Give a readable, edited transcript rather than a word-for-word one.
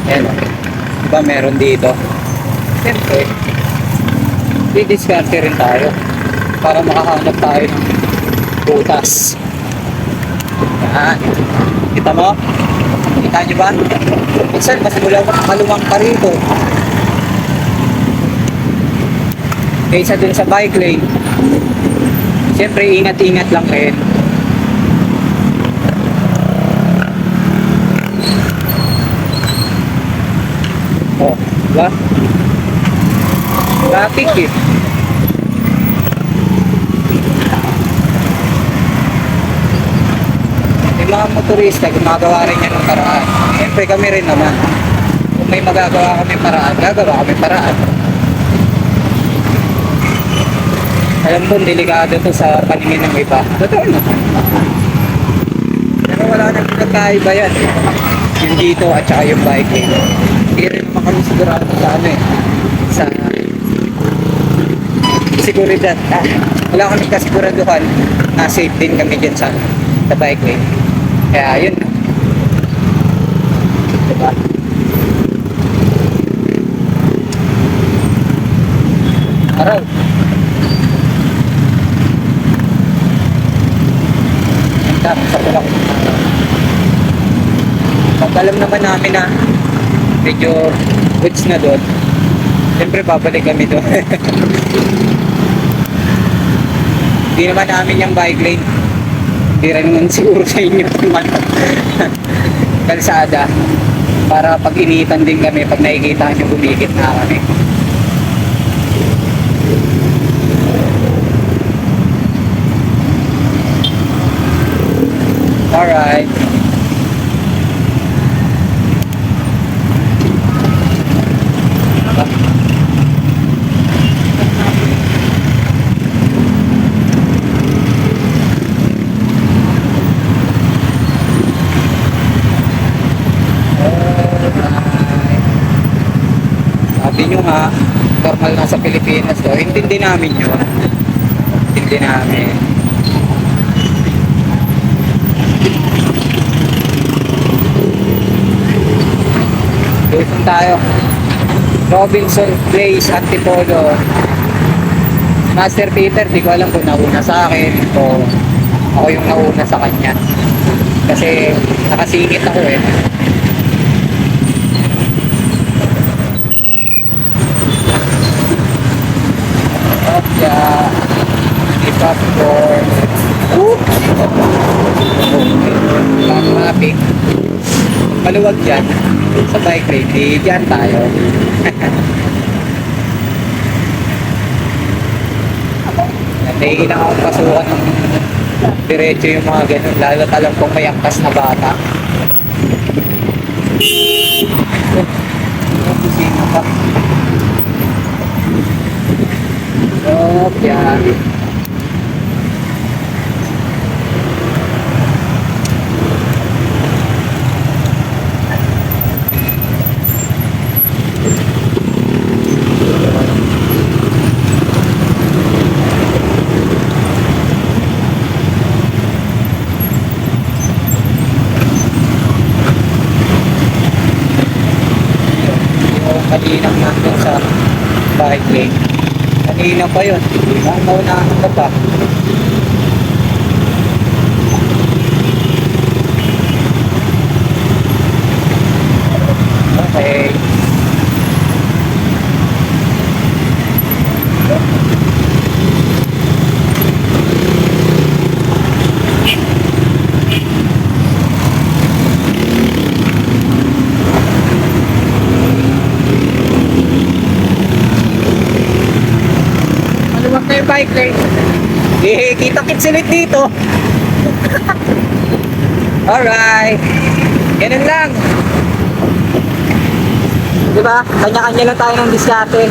Ayan o. Diba meron dito? Siyempre, didiskarte rin tayo para makahanap tayo ng butas. Yan. Kita mo? Kita nyo ba? Minsan, mas maluwang pa rito. Kaysa dun sa bike lane. Siyempre, ingat-ingat lang rin. Oh, diba? Traffic eh. Yung mga motorista, gumagawa rin yan ng paraan. Siyempre, kami rin naman. Kung may magagawa kami paraan, gagawa kami paraan. Alam ko, delikado to sa paningin ng iba. Totoo na. Pero wala nang pinagkaiba yan. Yung dito at saka yung bike lane. Hindi rin naman kami sigurado sa ano eh. Sa seguridad. Wala kami kasiguraduhan na safe din kami dyan sa bike lane. Kaya yun. Diba? Araw. Sa tulak. Pag alam naman namin na medyo goods na doon, siyempre babalik kami doon. Hindi naman namin yung bike lane. Hindi rin naman siguro sa inyo naman. Kalsada. Para pag-initan din kami pag nakikita nyo gumigit na kami. Alright. Sabi nyo nga, normal na sa Pilipinas to. Intindi namin yun. Intindi namin. Doon tayo. Robinson Place, Antipolo. Master Peter, di ko alam kung nauna sa akin o ako yung nauna sa kanya. Kasi nakasingit ako eh. Yeah. Popcorn. Traffic. Maluwag dyan. Sa bike lane, di dyan tayo. Naiilang akong pasukan ng diretso yung mga ganun. Lalo talang kung may angkas na bata. Kusina pa. Yan. Kalinang nandun sa bike lane. Kanina pa yun. Naunahan ka pa. Okay. Maluwag na yung bike lane. Eh, kita-kits ulit dito. Alright. Ganun lang. Diba? Kanya-kanya lang tayo ng diskarte.